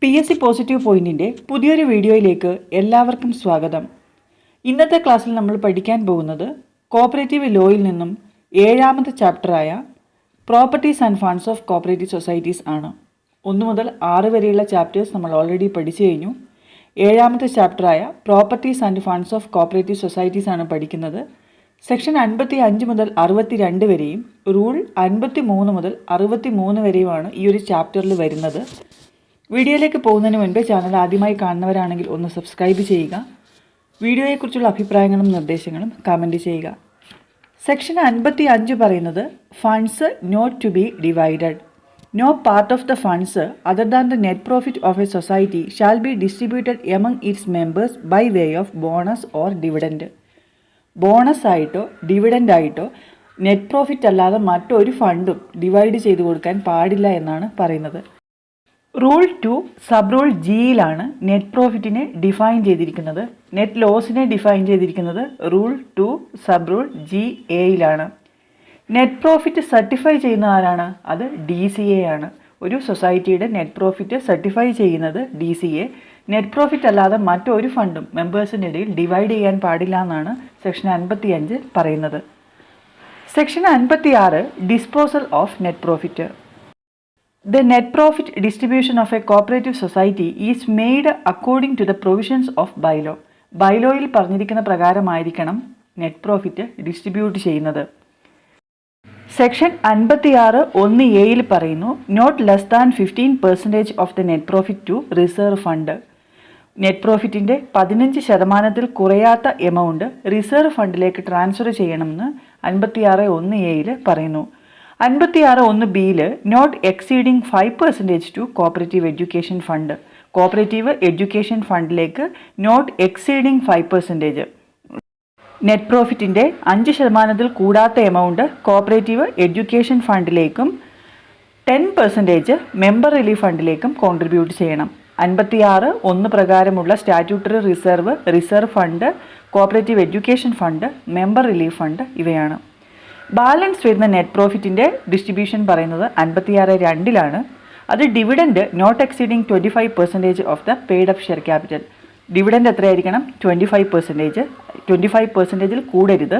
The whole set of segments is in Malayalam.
PSC പോസിറ്റീവ് പോയിന്റിൻ്റെ പുതിയൊരു വീഡിയോയിലേക്ക് എല്ലാവർക്കും സ്വാഗതം. ഇന്നത്തെ ക്ലാസ്സിൽ നമ്മൾ പഠിക്കാൻ പോകുന്നത് കോപ്പറേറ്റീവ് ലോയിൽ നിന്നും 7ാമത്തെ ചാപ്റ്ററായ properties and funds of cooperative societies ആണ്. 1 മുതൽ 6 വരെയുള്ള ചാപ്റ്റേഴ്സ് നമ്മൾ ഓൾറെഡി പഠിച്ചു കഴിഞ്ഞു. 7ാമത്തെ ചാപ്റ്ററായ properties and funds of cooperative societies ആണ് പഠിക്കുന്നത്. സെക്ഷൻ 55 മുതൽ 62 വരെയും റൂൾ 53 മുതൽ 63 വരെയുമാണ് ഈ ഒരു ചാപ്റ്ററിൽ വരുന്നത്. വീഡിയോയിലേക്ക് പോകുന്നതിന് മുൻപേ ചാനൽ ആദ്യമായി കാണുന്നവരാണെങ്കിൽ ഒന്ന് സബ്സ്ക്രൈബ് ചെയ്യുക. വീഡിയോയെക്കുറിച്ചുള്ള അഭിപ്രായങ്ങളും നിർദ്ദേശങ്ങളും കമൻറ്റ് ചെയ്യുക. സെക്ഷൻ 55 പറയുന്നത് funds not to be divided. No part of the funds other than the net profit of a society shall be distributed among its members by way of bonus or dividend. Bonus ആയിട്ടോ ഡിവിഡൻ്റ് ആയിട്ടോ നെറ്റ് പ്രോഫിറ്റ് അല്ലാതെ മറ്റൊരു ഫണ്ടും ഡിവൈഡ് ചെയ്ത് കൊടുക്കാൻ പാടില്ല എന്നാണ് പറയുന്നത്. റൂൾ 2 സബ് റൂൾ ജിയിലാണ് നെറ്റ് പ്രോഫിറ്റിനെ ഡിഫൈൻ ചെയ്തിരിക്കുന്നത്. നെറ്റ് ലോസിനെ ഡിഫൈൻ ചെയ്തിരിക്കുന്നത് റൂൾ 2 സബ് റൂൾ ജി എയിലാണ്. നെറ്റ് പ്രോഫിറ്റ് സർട്ടിഫൈ ചെയ്യുന്ന ആരാണ്? അത് DCA ആണ്. ഒരു സൊസൈറ്റിയുടെ നെറ്റ് പ്രോഫിറ്റ് സർട്ടിഫൈ ചെയ്യുന്നത് DCA. നെറ്റ് പ്രോഫിറ്റ് അല്ലാതെ മറ്റൊരു ഫണ്ടും മെമ്പേഴ്സിൻ്റെ ഇടയിൽ ഡിവൈഡ് ചെയ്യാൻ പാടില്ല എന്നാണ് സെക്ഷൻ 55 പറയുന്നത്. Section 56 disposal of net profit. The net profit distribution of a cooperative society is made according to the provisions of bylaw. ബൈലോയിൽ പറഞ്ഞിരിക്കുന്ന പ്രകാരമായിരിക്കണം നെറ്റ് പ്രോഫിറ്റ് ഡിസ്ട്രിബ്യൂട്ട് ചെയ്യുന്നത്. സെക്ഷൻ 56 1A പറയുന്നു not less than 15% of the net profit to reserve fund. Net പ്രോഫിറ്റിൻ്റെ 15% കുറയാത്ത എമൗണ്ട് റിസർവ് ഫണ്ടിലേക്ക് ട്രാൻസ്ഫർ ചെയ്യണമെന്ന് 56 1A പറയുന്നു. 56 1B not exceeding 5% to cooperative education fund. Cooperative education ഫണ്ടിലേക്ക് നോട്ട് എക്സീഡിങ് 5%. നെറ്റ് പ്രോഫിറ്റിൻ്റെ 5% കൂടാത്ത എമൗണ്ട് കോപ്പറേറ്റീവ് എഡ്യൂക്കേഷൻ ഫണ്ടിലേക്കും 10% മെമ്പർ റിലീഫ് ഫണ്ടിലേക്കും കോൺട്രിബ്യൂട്ട് ചെയ്യണം. 56 1 പ്രകാരമുള്ള statutory reserve fund, cooperative education fund, member relief fund ഇവയാണ്. ബാലൻസ് വരുന്ന നെറ്റ് പ്രോഫിറ്റിൻ്റെ ഡിസ്ട്രിബ്യൂഷൻ പറയുന്നത് 56 2 അത് dividend not exceeding 25% of the paid up share capital. Dividend എത്രയായിരിക്കണം? 25%. 25% കൂടരുത്.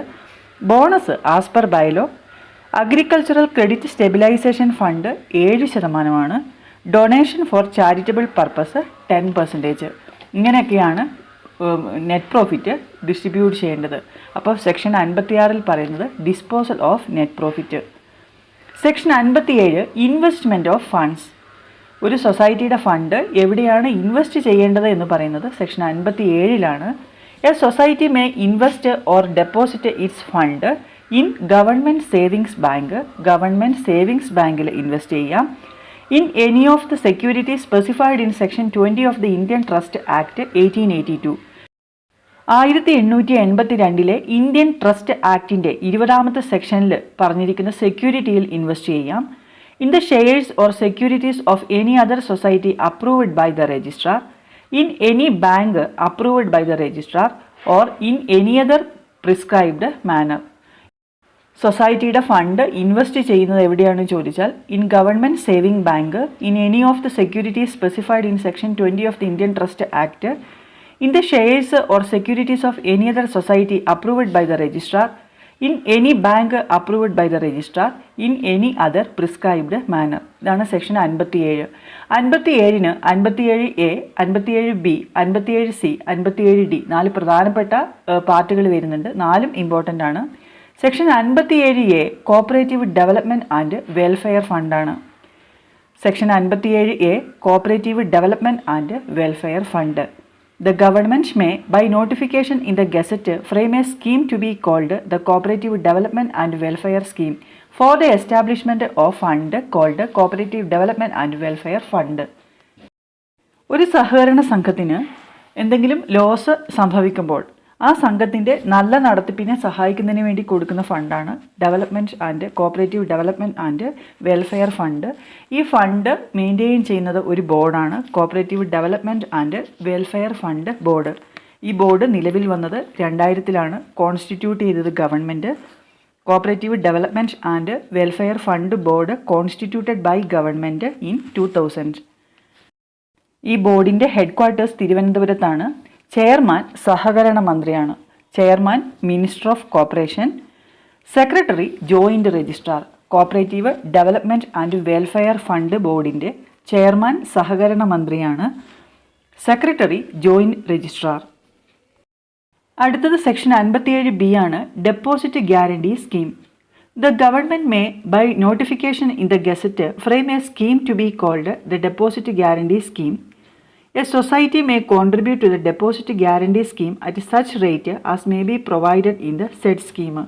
Bonus as per bylaw. Agricultural credit stabilization fund 7%. Donation for charitable purpose 10%. ഇങ്ങനെയൊക്കെയാണ് നെറ്റ് പ്രോഫിറ്റ് ഡിസ്ട്രിബ്യൂട്ട് ചെയ്യേണ്ടത്. അപ്പോൾ സെക്ഷൻ 56 പറയുന്നത് disposal of net profit. Section 57 investment of funds. ഒരു സൊസൈറ്റിയുടെ ഫണ്ട് എവിടെയാണ് ഇൻവെസ്റ്റ് ചെയ്യേണ്ടത് എന്ന് പറയുന്നത് section 57 a society may invest or deposit its fund in government savings bank. Government savings ബാങ്കിൽ ഇൻവെസ്റ്റ് ചെയ്യാം. In any of the securities specified in section 20 of the Indian trust act 1882. 1882 Indian trust ആക്ടിൻ്റെ 20ാമത്തെ സെക്ഷനിൽ പറഞ്ഞിരിക്കുന്ന സെക്യൂരിറ്റിയിൽ ഇൻവെസ്റ്റ് ചെയ്യാം. In the shares or securities of any other society approved by the registrar, in any bank approved by the registrar or in any other prescribed manner. സൊസൈറ്റിയുടെ ഫണ്ട് ഇൻവെസ്റ്റ് ചെയ്യുന്നത് എവിടെയാണെന്ന് ചോദിച്ചാൽ in government saving bank, in any of the securities specified in section 20 of the Indian trust act, in the shares or securities of any other society approved by the registrar, in any bank approved by the registrar, in any other prescribed manner. ഇതാണ് section 57. 57 57A, 57B, 57C, 57D 4 പ്രധാനപ്പെട്ട പാർട്ടുകൾ വരുന്നുണ്ട്. 4ഉം ഇമ്പോർട്ടൻ്റ് ആണ്. Section 57A cooperative development and welfare ഫണ്ടാണ്. Section 57A cooperative development and welfare fund. The government may, by notification in the Gazette, frame a scheme to be called the Cooperative Development and Welfare Scheme for the establishment of fund called Cooperative Development and Welfare Fund. ഒരു സഹകരണ സംഘത്തിന് എന്തെങ്കിലും ലോസ് സംഭവിക്കുമ്പോൾ ആ സംഘത്തിൻ്റെ നല്ല നടത്തിപ്പിനെ സഹായിക്കുന്നതിന് വേണ്ടി കൊടുക്കുന്ന ഫണ്ടാണ് development and cooperative development and welfare fund. ഈ ഫണ്ട് മെയിൻറ്റെയിൻ ചെയ്യുന്നത് ഒരു ബോർഡാണ്, cooperative development and welfare fund board. ഈ ബോർഡ് നിലവിൽ വന്നത് 2000 കോൺസ്റ്റിറ്റ്യൂട്ട് ചെയ്തത് government. Cooperative development and welfare fund board constituted by government in 2000. ഈ ബോർഡിൻ്റെ ഹെഡ് ക്വാർട്ടേഴ്സ് തിരുവനന്തപുരത്താണ്. ചെയർമാൻ സഹകരണ മന്ത്രിയാണ്. Chairman minister of corporation. Secretary joint registrar. Cooperative development and welfare fund ബോർഡിൻ്റെ ചെയർമാൻ സഹകരണ മന്ത്രിയാണ്. Secretary joint registrar. അടുത്തത് സെക്ഷൻ 57B ആണ്, deposit guarantee scheme. The government may, by notification in the Gazette, frame a scheme to be called the Deposit Guarantee Scheme. A society may contribute to the Deposit Guarantee Scheme at such rate as may be provided in the said scheme.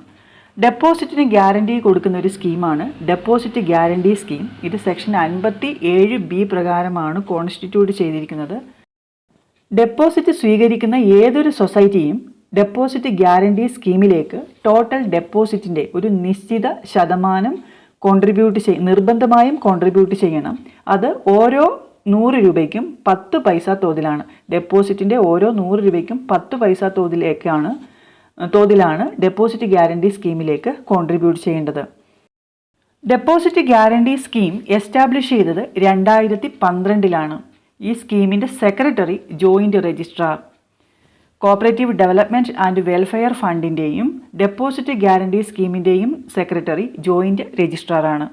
ഡെപ്പോസിറ്റിന് ഗ്യാരണ്ടി കൊടുക്കുന്ന ഒരു സ്കീമാണ് ഡെപ്പോസിറ്റ് ഗ്യാരണ്ടി സ്കീം. ഇത് സെക്ഷൻ 57B പ്രകാരമാണ് കോൺസ്റ്റിറ്റ്യൂട്ട് ചെയ്തിരിക്കുന്നത്. ഡെപ്പോസിറ്റ് സ്വീകരിക്കുന്ന ഏതൊരു സൊസൈറ്റിയും ഡെപ്പോസിറ്റ് ഗ്യാരണ്ടി സ്കീമിലേക്ക് ടോട്ടൽ ഡെപ്പോസിറ്റിൻ്റെ ഒരു നിശ്ചിത ശതമാനം നിർബന്ധമായും കോൺട്രിബ്യൂട്ട് ചെയ്യണം. അത് ഓരോ 100 രൂപയ്ക്കും 10 പൈസ തോതിലാണ്. ഡെപ്പോസിറ്റിൻ്റെ ഓരോ 100 രൂപയ്ക്കും 10 പൈസ തോതിലാണ് ഡെപ്പോസിറ്റ് ഗ്യാരണ്ടി സ്കീമിലേക്ക് കോൺട്രിബ്യൂട്ട് ചെയ്യേണ്ടത്. ഡെപ്പോസിറ്റ് ഗ്യാരണ്ടി സ്കീം എസ്റ്റാബ്ലിഷ് ചെയ്തത് 2012 ഈ സ്കീമിൻ്റെ secretary joint registrar. Cooperative development and വെൽഫെയർ ഫണ്ടിൻ്റെയും ഡെപ്പോസിറ്റ് ഗ്യാരണ്ടി സ്കീമിൻ്റെയും സെക്രട്ടറി ജോയിൻ്റ് രജിസ്ട്രാറാണ്.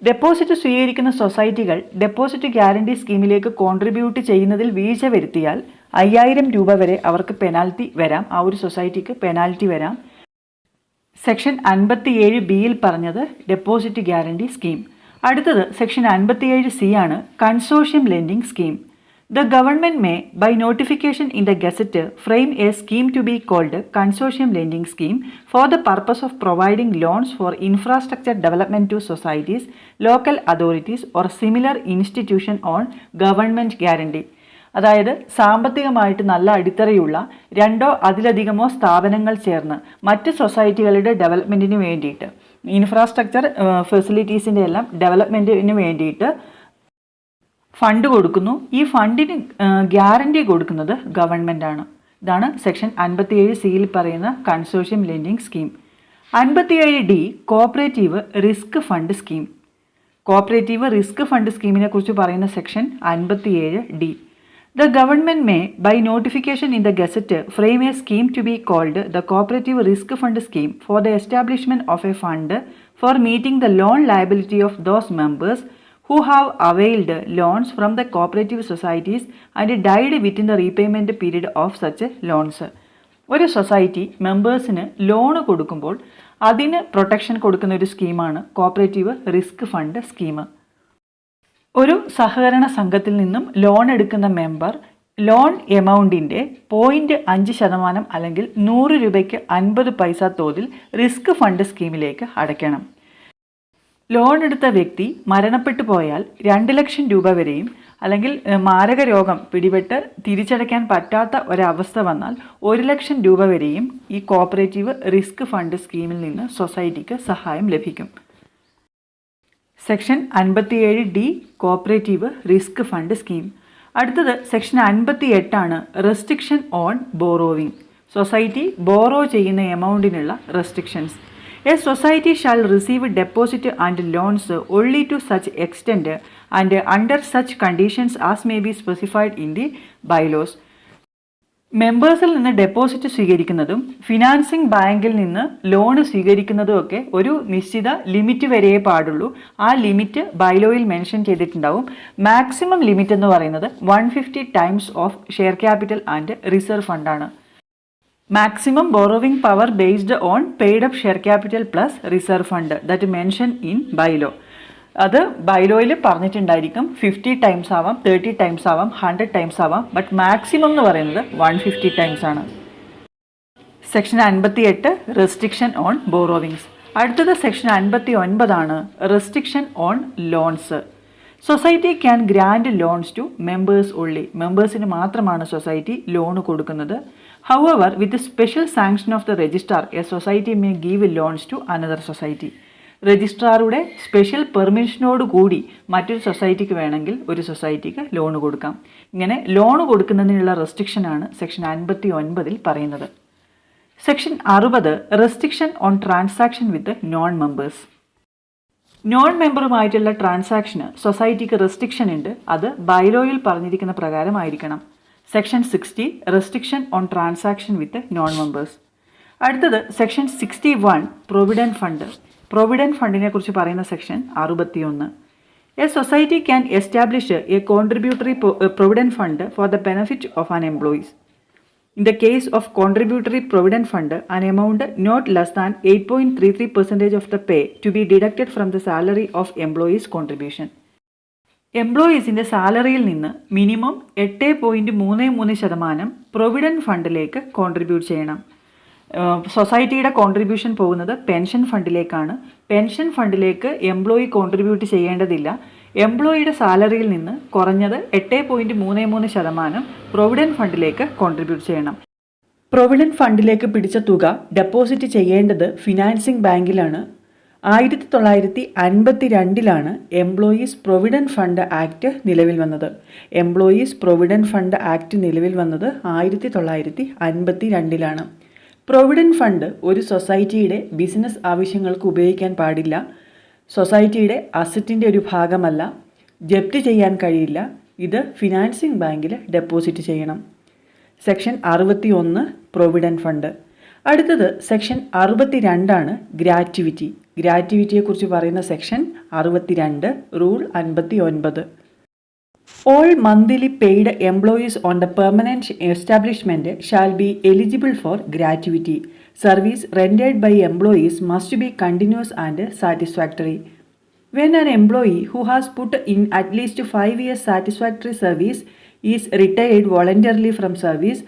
ഡെപ്പോസിറ്റ് സ്വീകരിക്കുന്ന സൊസൈറ്റികൾ ഡെപ്പോസിറ്റ് ഗ്യാരണ്ടി സ്കീമിലേക്ക് കോൺട്രിബ്യൂട്ട് ചെയ്യുന്നതിൽ വീഴ്ച വരുത്തിയാൽ 5000 രൂപ വരെ അവർക്ക് പെനാൽറ്റി വരാം. ആ ഒരു സൊസൈറ്റിക്ക് പെനാൽറ്റി വരാം. സെക്ഷൻ 57Bയിൽ പറഞ്ഞത് ഡെപ്പോസിറ്റ് ഗ്യാരണ്ടി സ്കീം. അടുത്തത് സെക്ഷൻ 57C ആണ്, consortium lending scheme. The government may, by notification in the Gazette, frame a scheme to be called Consortium Lending Scheme for the purpose of providing loans for infrastructure development to societies, local authorities or similar institution on government guarantee. അതായത് സാമ്പത്തികമായിട്ട് നല്ല അടിത്തറയുള്ള 2 അതിലധികമോ സ്ഥാപനങ്ങൾ ചേർന്ന് മറ്റ് സൊസൈറ്റികളുടെ ഡെവലപ്മെൻറ്റിന് വേണ്ടിയിട്ട്, ഇൻഫ്രാസ്ട്രക്ചർ ഫെസിലിറ്റീസിൻ്റെ എല്ലാം ഡെവലപ്മെൻറ്റിന് വേണ്ടിയിട്ട് ഫണ്ട് കൊടുക്കുന്നു. ഈ ഫണ്ടിന് ഗ്യാരണ്ടി കൊടുക്കുന്നത് ഗവൺമെൻറ്റാണ്. ഇതാണ് സെക്ഷൻ 57Cയിൽ പറയുന്ന consortium lending scheme. 57D cooperative risk fund scheme. Cooperative risk fund സ്കീമിനെ കുറിച്ച് പറയുന്ന section 57D. The government may, by notification in the Gazette, frame a scheme to be called the Cooperative Risk Fund Scheme for the establishment of a fund for meeting the loan liability of those members who have availed loans from the cooperative societies and died within the repayment period of such loans. ഒരു സൊസൈറ്റി മെമ്പേഴ്സിന് ലോൺ കൊടുക്കുമ്പോൾ അതിന് പ്രൊട്ടക്ഷൻ കൊടുക്കുന്ന ഒരു സ്കീമാണ് കോപ്പറേറ്റീവ് റിസ്ക് ഫണ്ട് സ്കീം. ഒരു സഹകരണ സംഘത്തിൽ നിന്നും ലോൺ എടുക്കുന്ന മെമ്പർ ലോൺ എമൗണ്ടിൻ്റെ 0.5% അല്ലെങ്കിൽ 100 രൂപയ്ക്ക് 50 പൈസ തോതിൽ റിസ്ക് ഫണ്ട് സ്കീമിലേക്ക് അടയ്ക്കണം. ലോൺ എടുത്ത വ്യക്തി മരണപ്പെട്ടു പോയാൽ 2 ലക്ഷം രൂപ വരെയും അല്ലെങ്കിൽ മാരക രോഗം പിടിപെട്ട് തിരിച്ചടയ്ക്കാൻ പറ്റാത്ത ഒരവസ്ഥ വന്നാൽ 1 ലക്ഷം രൂപ വരെയും ഈ കോപ്പറേറ്റീവ് റിസ്ക് ഫണ്ട് സ്കീമിൽ നിന്ന് സൊസൈറ്റിക്ക് സഹായം ലഭിക്കും. Section 57D cooperative risk fund scheme. അടുത്തത് സെക്ഷൻ 58 ആണ്, restriction on borrowing. Society borrow ചെയ്യുന്ന എമൗണ്ടിനുള്ള restrictions. A society shall receive deposit and loans only to such extent and under such conditions as may be specified in the bylaws. മെമ്പേഴ്സിൽ നിന്ന് ഡെപ്പോസിറ്റ് സ്വീകരിക്കുന്നതും ഫിനാൻസിംഗ് ബാങ്കിൽ നിന്ന് ലോൺ സ്വീകരിക്കുന്നതും ഒക്കെ ഒരു നിശ്ചിത ലിമിറ്റ് വരെയേ പാടുള്ളൂ. ആ ലിമിറ്റ് ബൈലോയിൽ മെൻഷൻ ചെയ്തിട്ടുണ്ടാവും. മാക്സിമം ലിമിറ്റ് എന്ന് പറയുന്നത് 150 times of share capital and reserve ഫണ്ടാണ്. Maximum borrowing power based on paid up share capital plus reserve fund that mentioned in bylaw. അത് ബൈലോയിൽ പറഞ്ഞിട്ടുണ്ടായിരിക്കും. 50 times ആവാം, 30 times ആവാം, 100 times ആവാം. ബട്ട് മാക്സിമം എന്ന് പറയുന്നത് 150 times ആണ്. Section 58 restriction on borrowings. അടുത്തത് സെക്ഷൻ 59 ആണ്, restriction on loans. Society can grant loans to members only. മെമ്പേഴ്സിന് മാത്രമാണ് സൊസൈറ്റി ലോൺ കൊടുക്കുന്നത്. However, with the special sanction of the registrar, a society may give loans to another society. രജിസ്ട്രാറുടെ സ്പെഷ്യൽ പെർമിഷനോട് കൂടി മറ്റൊരു സൊസൈറ്റിക്ക് വേണമെങ്കിൽ ഒരു സൊസൈറ്റിക്ക് ലോൺ കൊടുക്കാം. ഇങ്ങനെ ലോൺ കൊടുക്കുന്നതിനുള്ള റെസ്ട്രിക്ഷനാണ് സെക്ഷൻ 59 പറയുന്നത്. Section 60 restriction on transaction with non members. Non മെമ്പറുമായിട്ടുള്ള ട്രാൻസാക്ഷന് സൊസൈറ്റിക്ക് റെസ്ട്രിക്ഷൻ ഉണ്ട്. അത് ബൈലോയിൽ പറഞ്ഞിരിക്കുന്ന പ്രകാരമായിരിക്കണം. Section 60 restriction on transaction with non members. അടുത്തത് സെക്ഷൻ 61 പ്രൊവിഡൻറ്റ് ഫണ്ട്. പ്രൊവിഡൻറ്റ് ഫണ്ടിനെ കുറിച്ച് പറയുന്ന section 61. A society can establish a contributory provident fund for the benefit of an employees. In the case of contributory provident fund, an amount not less than 8.33% of the pay to be deducted from the salary of employees' contribution. എംപ്ലോയീസിൻ്റെ സാലറിയിൽ നിന്ന് മിനിമം 8.33% പ്രൊവിഡൻറ്റ് ഫണ്ടിലേക്ക് കോൺട്രിബ്യൂട്ട് ചെയ്യണം. സൊസൈറ്റിയുടെ കോൺട്രിബ്യൂഷൻ പോകുന്നത് പെൻഷൻ ഫണ്ടിലേക്കാണ്. പെൻഷൻ ഫണ്ടിലേക്ക് എംപ്ലോയി കോൺട്രിബ്യൂട്ട് ചെയ്യേണ്ടതില്ല. എംപ്ലോയിയുടെ സാലറിയിൽ നിന്ന് കുറഞ്ഞത് 8.33% പ്രൊവിഡൻറ്റ് ഫണ്ടിലേക്ക് കോൺട്രിബ്യൂട്ട് ചെയ്യണം. പ്രൊവിഡൻറ്റ് ഫണ്ടിലേക്ക് പിടിച്ച തുക ഡെപ്പോസിറ്റ് ചെയ്യേണ്ടത് ഫിനാൻസിംഗ് ബാങ്കിലാണ്. 1952 എംപ്ലോയീസ് പ്രൊവിഡൻറ്റ് ഫണ്ട് ആക്ട് നിലവിൽ വന്നത്. എംപ്ലോയീസ് പ്രൊവിഡൻറ്റ് ഫണ്ട് ആക്ട് നിലവിൽ വന്നത് 1952. പ്രൊവിഡൻറ്റ് ഫണ്ട് ഒരു സൊസൈറ്റിയുടെ ബിസിനസ് ആവശ്യങ്ങൾക്ക് ഉപയോഗിക്കാൻ പാടില്ല. സൊസൈറ്റിയുടെ അസറ്റിൻ്റെ ഒരു ഭാഗമല്ല. ജപ്തി ചെയ്യാൻ കഴിയില്ല. ഇത് ഫിനാൻസിംഗ് ബാങ്കിൽ ഡെപ്പോസിറ്റ് ചെയ്യണം. Section 61 provident fund. അടുത്തത് സെക്ഷൻ 62 ഗ്രാറ്റുവിറ്റി. ഗ്രാറ്റുവിറ്റിയെക്കുറിച്ച് പറയുന്ന section 62 rule 59. All monthly paid employees on the permanent establishment shall be eligible for gratuity. Service rendered by employees must be continuous and satisfactory. When an employee who has put in at least 5 years satisfactory service is retired voluntarily from service,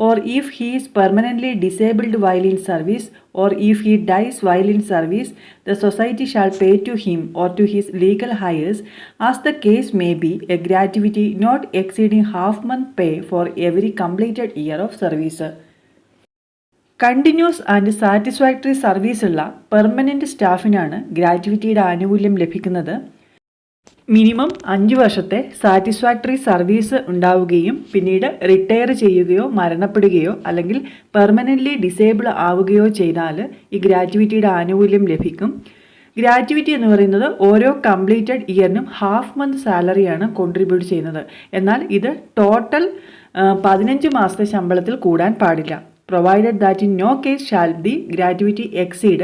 or if he is permanently disabled while in service, or if he dies while in service, the society shall pay to him or to his legal heirs, as the case may be, a gratuity not exceeding half-month pay for every completed year of service. Continuous and satisfactory സർവീസുള്ള പെർമനൻറ്റ് സ്റ്റാഫിനാണ് ഗ്രാറ്റുവിറ്റിയുടെ ആനുകൂല്യം ലഭിക്കുന്നത്. മിനിമം 5 വർഷത്തെ സാറ്റിസ്ഫാക്ടറി സർവീസ് ഉണ്ടാവുകയും പിന്നീട് റിട്ടയർ ചെയ്യുകയോ മരണപ്പെടുകയോ അല്ലെങ്കിൽ പെർമനൻ്റ്ലി ഡിസേബിൾ ആവുകയോ ചെയ്താൽ ഈ ഗ്രാറ്റുവിറ്റിയുടെ ആനുകൂല്യം ലഭിക്കും. ഗ്രാറ്റുവിറ്റി എന്ന് പറയുന്നത് ഓരോ കംപ്ലീറ്റഡ് ഇയറിനും ഹാഫ് മന്ത് സാലറിയാണ് കോൺട്രിബ്യൂട്ട് ചെയ്യുന്നത്. എന്നാൽ ഇത് ടോട്ടൽ 15 മാസത്തെ ശമ്പളത്തിൽ കൂടാൻ പാടില്ല. provided that in no case shall the gratuity exceed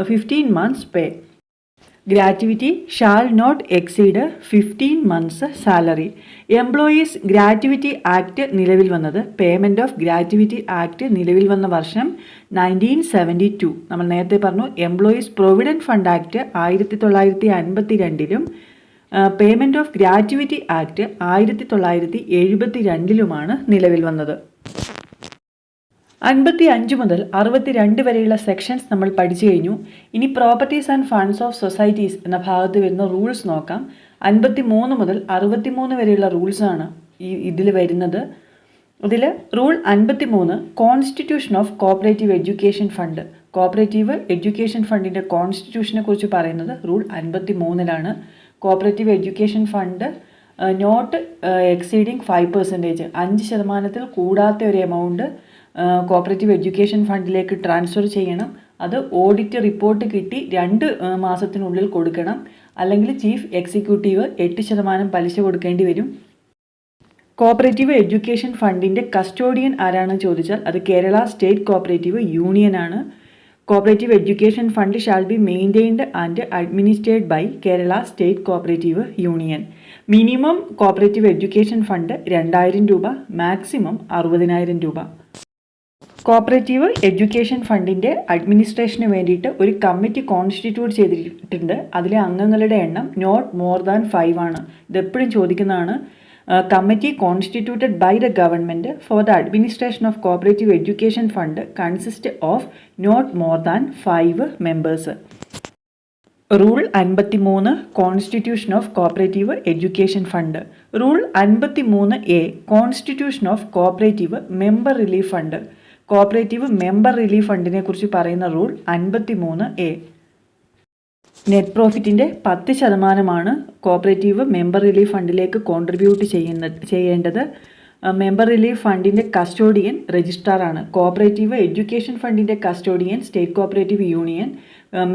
15 months pay. Gratuity shall not exceed 15 months salary. Employees Gratuity Act നിലവിൽ വന്നത്, പേയ്മെൻറ്റ് ഓഫ് ഗ്രാറ്റുവിറ്റി ആക്ട് നിലവിൽ വന്ന വർഷം 1972. നമ്മൾ നേരത്തെ പറഞ്ഞു employees provident fund act 1952 payment of gratuity act 1972 നിലവിൽ വന്നത്. 55 മുതൽ 62 വരെയുള്ള സെക്ഷൻസ് നമ്മൾ പഠിച്ചു കഴിഞ്ഞു. ഇനി properties and funds of societies എന്ന ഭാഗത്ത് വരുന്ന റൂൾസ് നോക്കാം. 53 മുതൽ 63 വരെയുള്ള റൂൾസാണ് ഇതിൽ വരുന്നത്. ഇതിൽ rule 53 constitution of cooperative education fund. Cooperative education ഫണ്ടിൻ്റെ കോൺസ്റ്റിറ്റ്യൂഷനെ കുറിച്ച് പറയുന്നത് rule 53 cooperative education fund not exceeding 5%, 5% കൂടാത്ത ഒരു എമൗണ്ട് കോപ്പറേറ്റീവ് എഡ്യൂക്കേഷൻ ഫണ്ടിലേക്ക് ട്രാൻസ്ഫർ ചെയ്യണം. അത് ഓഡിറ്റ് റിപ്പോർട്ട് കിട്ടി 2 മാസത്തിനുള്ളിൽ കൊടുക്കണം. അല്ലെങ്കിൽ ചീഫ് എക്സിക്യൂട്ടീവ് 8% പലിശ കൊടുക്കേണ്ടി വരും. കോപ്പറേറ്റീവ് എഡ്യൂക്കേഷൻ ഫണ്ടിൻ്റെ കസ്റ്റോഡിയൻ ആരാണെന്ന് ചോദിച്ചാൽ അത് കേരള സ്റ്റേറ്റ് കോപ്പറേറ്റീവ് യൂണിയനാണ്. Cooperative education fund shall be maintained and administered by Kerala state cooperative union. Minimum cooperative education fund 2000 രൂപ, മാക്സിമം 60,000 രൂപ. കോപ്പറേറ്റീവ് എഡ്യൂക്കേഷൻ ഫണ്ടിൻ്റെ അഡ്മിനിസ്ട്രേഷന് വേണ്ടിയിട്ട് ഒരു കമ്മിറ്റി കോൺസ്റ്റിറ്റ്യൂട്ട് ചെയ്തിട്ടുണ്ട്. അതിലെ അംഗങ്ങളുടെ എണ്ണം നോട്ട് മോർ ദാൻ 5 ആണ്. ഇതെപ്പോഴും ചോദിക്കുന്നതാണ്. Committee constituted by the government for the administration of cooperative education fund consist of not more than 5 members. Rule 53 constitution of cooperative education fund. Rule 53A constitution of cooperative member relief fund. Cooperative member relief ഫണ്ടിനെ കുറിച്ച് പറയുന്ന റൂൾ 53A. നെറ്റ് പ്രോഫിറ്റിൻ്റെ 10% കോപ്പറേറ്റീവ് മെമ്പർ റിലീഫ് ഫണ്ടിലേക്ക് കോൺട്രിബ്യൂട്ട് ചെയ്യേണ്ടത്. മെമ്പർ റിലീഫ് ഫണ്ടിൻ്റെ കസ്റ്റോഡിയൻ രജിസ്ട്രാറാണ്. കോഓപ്പറേറ്റീവ് എഡ്യൂക്കേഷൻ ഫണ്ടിൻ്റെ custodian state cooperative union.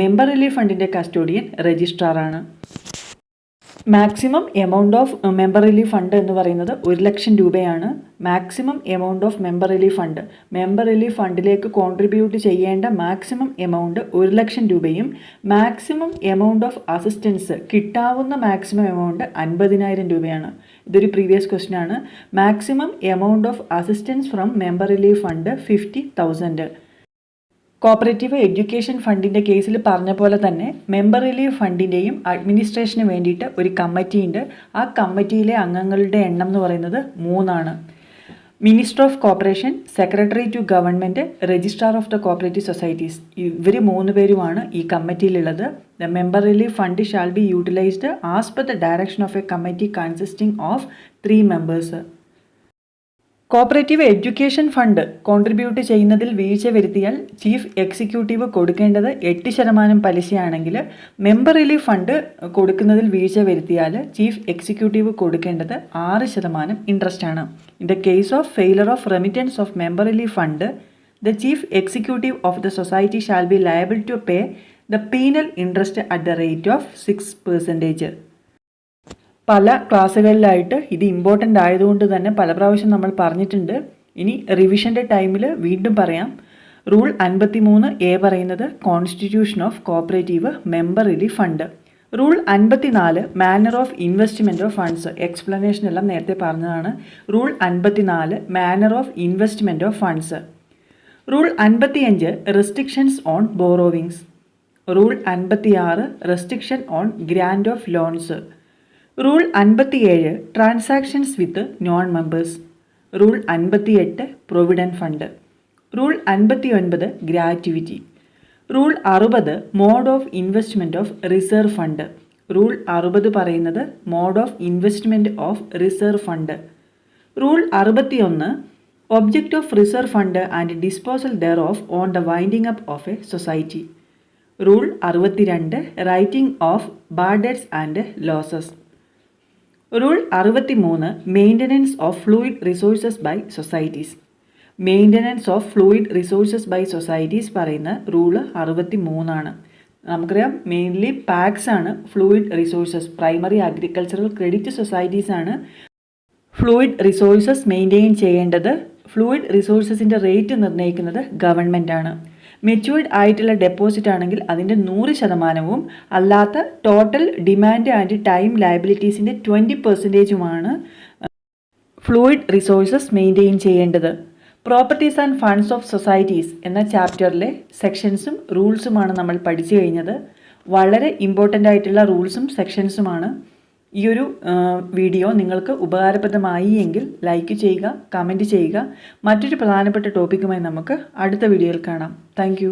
Member relief ഫണ്ടിൻ്റെ കസ്റ്റോഡിയൻ രജിസ്ട്രാറാണ്. Maximum amount of member relief fund എന്ന് പറയുന്നത് 1,00,000 രൂപയാണ്. Maximum amount of member relief fund, member relief ഫണ്ടിലേക്ക് കോൺട്രിബ്യൂട്ട് ചെയ്യേണ്ട മാക്സിമം എമൗണ്ട് 1,00,000 രൂപയും മാക്സിമം എമൗണ്ട് ഓഫ് അസിസ്റ്റൻസ് കിട്ടാവുന്ന മാക്സിമം എമൗണ്ട് 50,000 രൂപയാണ്. ഇതൊരു പ്രീവിയസ് ക്വസ്റ്റ്യൻ ആണ്. Maximum amount of assistance from member relief fund 50,000. Cooperative education ഫണ്ടിൻ്റെ കേസിൽ പറഞ്ഞ പോലെ തന്നെ മെമ്പർ റിലീഫ് ഫണ്ടിൻ്റെയും അഡ്മിനിസ്ട്രേഷന് വേണ്ടിയിട്ട് ഒരു കമ്മിറ്റി ഉണ്ട്. ആ കമ്മിറ്റിയിലെ അംഗങ്ങളുടെ എണ്ണം എന്ന് പറയുന്നത് 3 minister of corporation, secretary to government, registrar of the cooperative societies. ഇവർ 3 പേരുമാണ് ഈ കമ്മിറ്റിയിലുള്ളത്. The member relief fund shall be utilized as per the direction of a committee consisting of 3 members. Cooperative education fund contribute ചെയ്യുന്നതിൽ വീഴ്ച വരുത്തിയാൽ ചീഫ് എക്സിക്യൂട്ടീവ് കൊടുക്കേണ്ടത് 8% പലിശയാണെങ്കിൽ, മെമ്പർ റിലീഫ് ഫണ്ട് കൊടുക്കുന്നതിൽ വീഴ്ച വരുത്തിയാൽ ചീഫ് എക്സിക്യൂട്ടീവ് കൊടുക്കേണ്ടത് 6% ഇൻട്രസ്റ്റ് ആണ്. In the case of failure of remittance of member relief fund, the chief executive of the society shall be liable to pay the penal interest at the rate of 6%. പല ക്ലാസ്സുകളിലായിട്ട് ഇത് ഇമ്പോർട്ടൻ്റ് ആയതുകൊണ്ട് തന്നെ പല പ്രാവശ്യം നമ്മൾ പറഞ്ഞിട്ടുണ്ട്. ഇനി റിവിഷൻ്റെ ടൈമിൽ വീണ്ടും പറയാം. റൂൾ 53A പറയുന്നത് constitution of cooperative member relief fund. Rule 54 manner of investment of funds. Explanation എല്ലാം നേരത്തെ പറഞ്ഞതാണ്. Rule 54 manner of investment of funds. Rule 55 restrictions on borrowings. Rule 56 restriction on grant of loans. Rule 57 transactions with non members. Rule 58 provident fund. Rule 59 gratuity. Rule 60 mode of investment of reserve fund. Rule 60 പറയുന്നത് mode of investment of reserve fund. Rule 61 object of reserve fund and disposal thereof on the winding up of a society. Rule 62 writing off bad debts and losses. Rule 63 maintenance of fluid resources by societies. Maintenance of fluid resources by societies പറയുന്ന റൂള് 63. നമുക്കറിയാം മെയിൻലി പാക്സ് ആണ് fluid resources. Primary agricultural credit societies ആണ് ഫ്ലൂയിഡ് റിസോഴ്സസ് മെയിൻറ്റെയിൻ ചെയ്യേണ്ടത്. ഫ്ലൂയിഡ് റിസോഴ്സസിൻ്റെ റേറ്റ് നിർണ്ണയിക്കുന്നത് ഗവൺമെൻറ് ആണ്. മെച്യൂർഡ് ആയിട്ടുള്ള ഡെപ്പോസിറ്റ് ആണെങ്കിൽ അതിൻ്റെ 100%, അല്ലാത്ത ടോട്ടൽ ഡിമാൻഡ് ആൻഡ് ടൈം ലയബിലിറ്റീസിൻ്റെ 20%മാണ് ഫ്ലൂയിഡ് റിസോഴ്സസ് മെയിൻറ്റെയിൻ ചെയ്യേണ്ടത്. Properties and funds of societies എന്ന ചാപ്റ്ററിലെ സെക്ഷൻസും റൂൾസുമാണ് നമ്മൾ പഠിച്ചു കഴിഞ്ഞത്. വളരെ ഇമ്പോർട്ടൻ്റ് ആയിട്ടുള്ള റൂൾസും സെക്ഷൻസുമാണ്. ഈ ഒരു വീഡിയോ നിങ്ങൾക്ക് ഉപകാരപ്രദമായി എങ്കിൽ ലൈക്ക് ചെയ്യുക, കമൻറ്റ് ചെയ്യുക. മറ്റൊരു പ്രധാനപ്പെട്ട ടോപ്പിക്കുമായി നമുക്ക് അടുത്ത വീഡിയോയിൽ കാണാം. താങ്ക്